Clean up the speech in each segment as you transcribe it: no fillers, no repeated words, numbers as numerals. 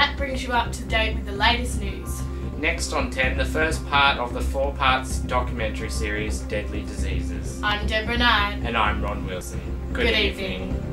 that brings you up to date with the latest news. Next on 10, the first part of the 4-part documentary series, Deadly Diseases. I'm Deborah Knight. And I'm Ron Wilson. Good evening.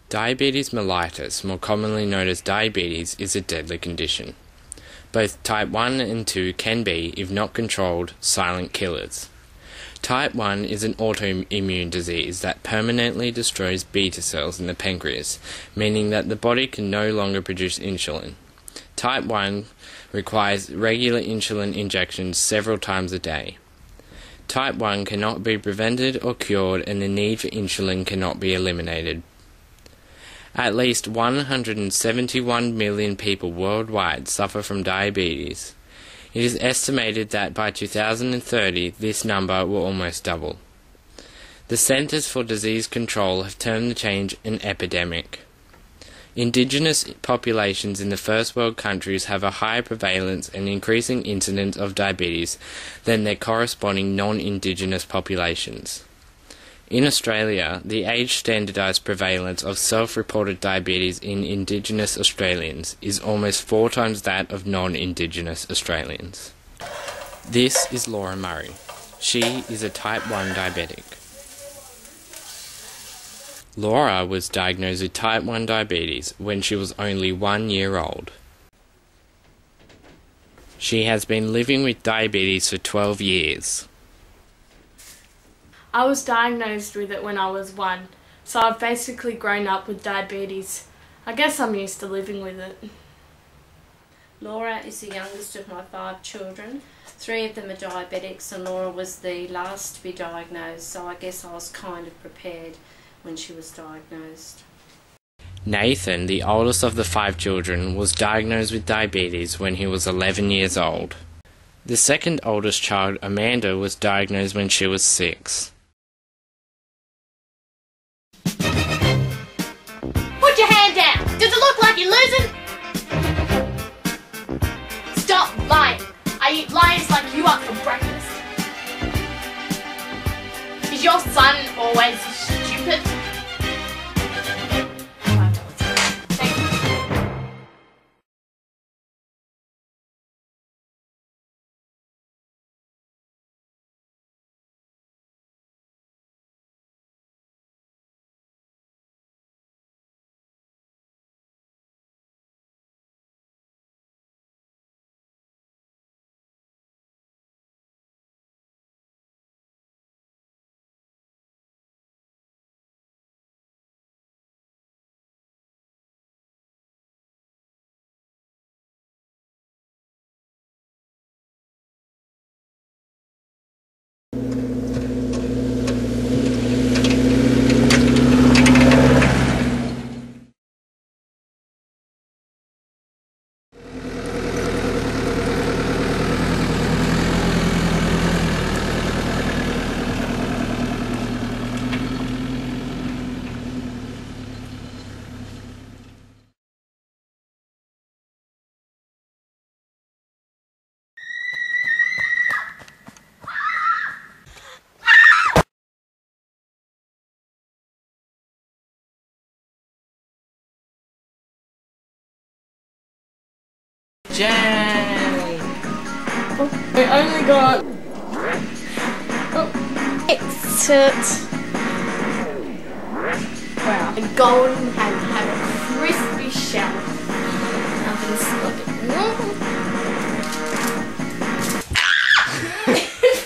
Diabetes mellitus, more commonly known as diabetes, is a deadly condition. Both type 1 and 2 can be, if not controlled, silent killers. Type 1 is an autoimmune disease that permanently destroys beta cells in the pancreas, meaning that the body can no longer produce insulin. Type 1 requires regular insulin injections several times a day. Type 1 cannot be prevented or cured, and the need for insulin cannot be eliminated. At least 171 million people worldwide suffer from diabetes. It is estimated that by 2030 this number will almost double. The Centers for Disease Control have termed the change an epidemic. Indigenous populations in the first world countries have a higher prevalence and increasing incidence of diabetes than their corresponding non-Indigenous populations. In Australia, the age-standardised prevalence of self-reported diabetes in Indigenous Australians is almost 4 times that of non-Indigenous Australians. This is Laura Murray. She is a type 1 diabetic. Laura was diagnosed with type 1 diabetes when she was only 1 year old. She has been living with diabetes for 12 years. I was diagnosed with it when I was 1, so I've basically grown up with diabetes. I guess I'm used to living with it. Laura is the youngest of my 5 children. 3 of them are diabetics, and Laura was the last to be diagnosed, so I guess I was kind of prepared when she was diagnosed. Nathan, the oldest of the 5 children, was diagnosed with diabetes when he was 11 years old. The second oldest child, Amanda, was diagnosed when she was 6. Put your hand down! Does it look like you're losing? Stop lying! I eat lions like you up for breakfast. Is your son always stupid? Jay! Oh, we only got... Exit. Wow. A golden hand had a crispy shell. Nothing's looking normal.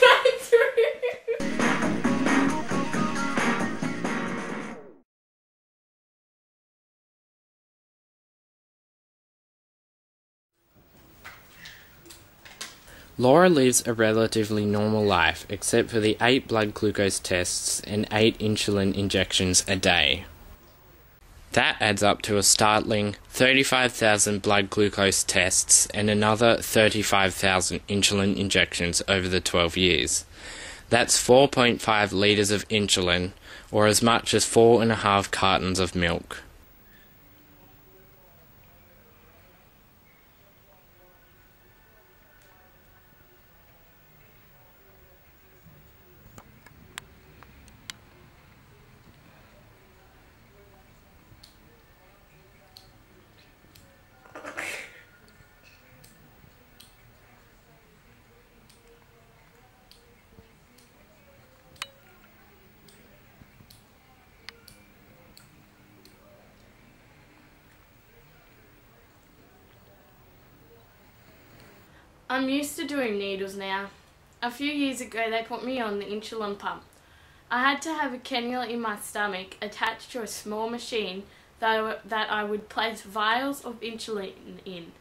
Right through. Laura lives a relatively normal life, except for the 8 blood glucose tests and 8 insulin injections a day. That adds up to a startling 35,000 blood glucose tests and another 35,000 insulin injections over the 12 years. That's 4.5 litres of insulin, or as much as 4.5 cartons of milk. I'm used to doing needles now. A few years ago they put me on the insulin pump. I had to have a cannula in my stomach attached to a small machine that I would place vials of insulin in,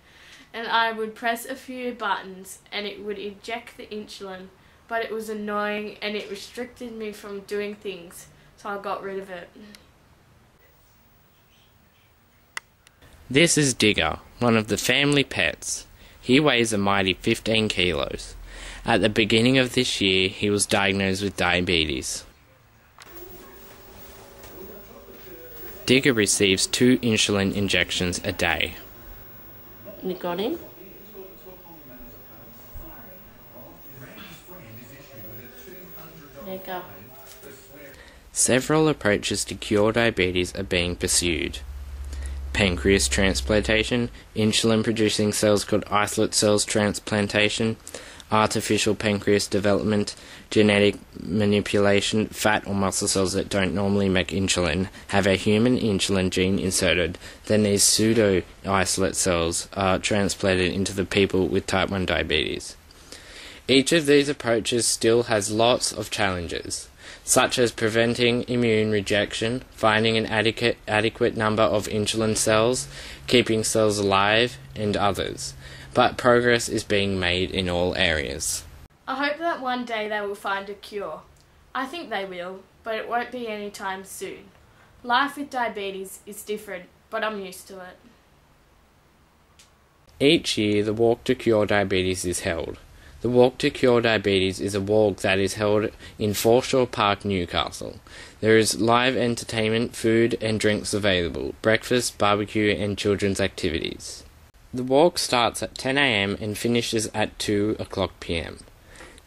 and I would press a few buttons and it would inject the insulin, but it was annoying and it restricted me from doing things, so I got rid of it. This is Digger, one of the family pets. He weighs a mighty 15 kilos. At the beginning of this year, he was diagnosed with diabetes. Digger receives 2 insulin injections a day. You got him? There you go. Several approaches to cure diabetes are being pursued. Pancreas transplantation, insulin-producing cells called islet cells transplantation, artificial pancreas development, genetic manipulation, fat or muscle cells that don't normally make insulin have a human insulin gene inserted, then these pseudo-islet cells are transplanted into the people with type 1 diabetes. Each of these approaches still has lots of challenges, such as preventing immune rejection, finding an adequate number of insulin cells, keeping cells alive, and others. But progress is being made in all areas. I hope that one day they will find a cure. I think they will, but it won't be anytime soon. Life with diabetes is different, but I'm used to it. Each year, the Walk to Cure Diabetes is held. The Walk to Cure Diabetes is a walk that is held in Foreshore Park, Newcastle. There is live entertainment, food and drinks available, breakfast, barbecue and children's activities. The walk starts at 10 a.m. and finishes at 2 p.m.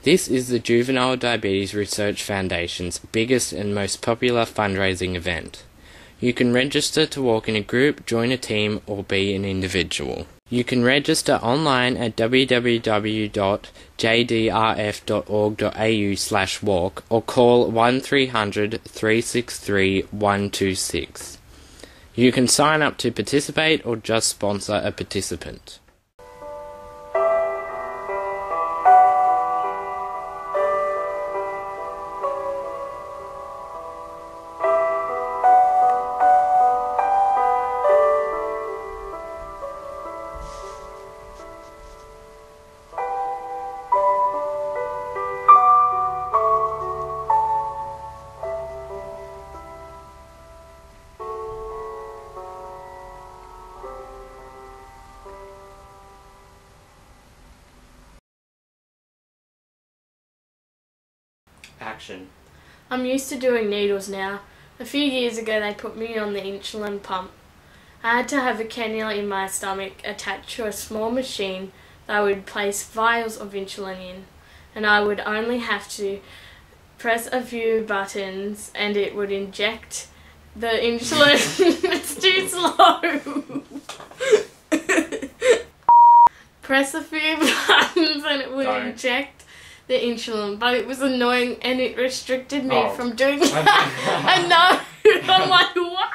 This is the Juvenile Diabetes Research Foundation's biggest and most popular fundraising event. You can register to walk in a group, join a team or be an individual. You can register online at www.jdrf.org.au/walk or call 1300 363 126. You can sign up to participate or just sponsor a participant. Action. I'm used to doing needles now. A few years ago they put me on the insulin pump. I had to have a cannula in my stomach attached to a small machine that I would place vials of insulin in, and I would only have to press a few buttons and it would inject the insulin. It's too slow. press a few buttons and it would Don't. inject the insulin, but it was annoying and it restricted me Oh. from doing that. I know. I'm like, what?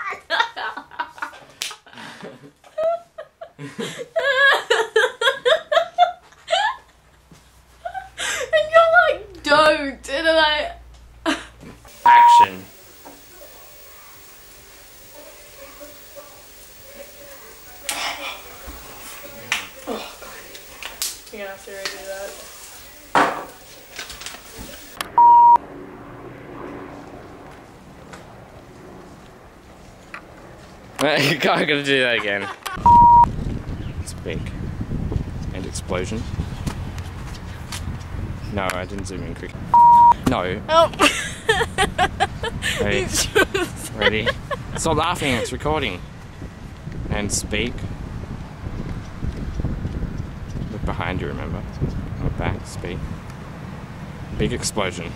And you're like, don't. And I'm like, Action. you're gonna have to redo that. I gotta do that again. Speak. And explosion. No, I didn't zoom in quick. No. Oh. Ready? It's just- Ready? Stop laughing, it's recording. And speak. Look behind you, remember? Look back, speak. Big explosion.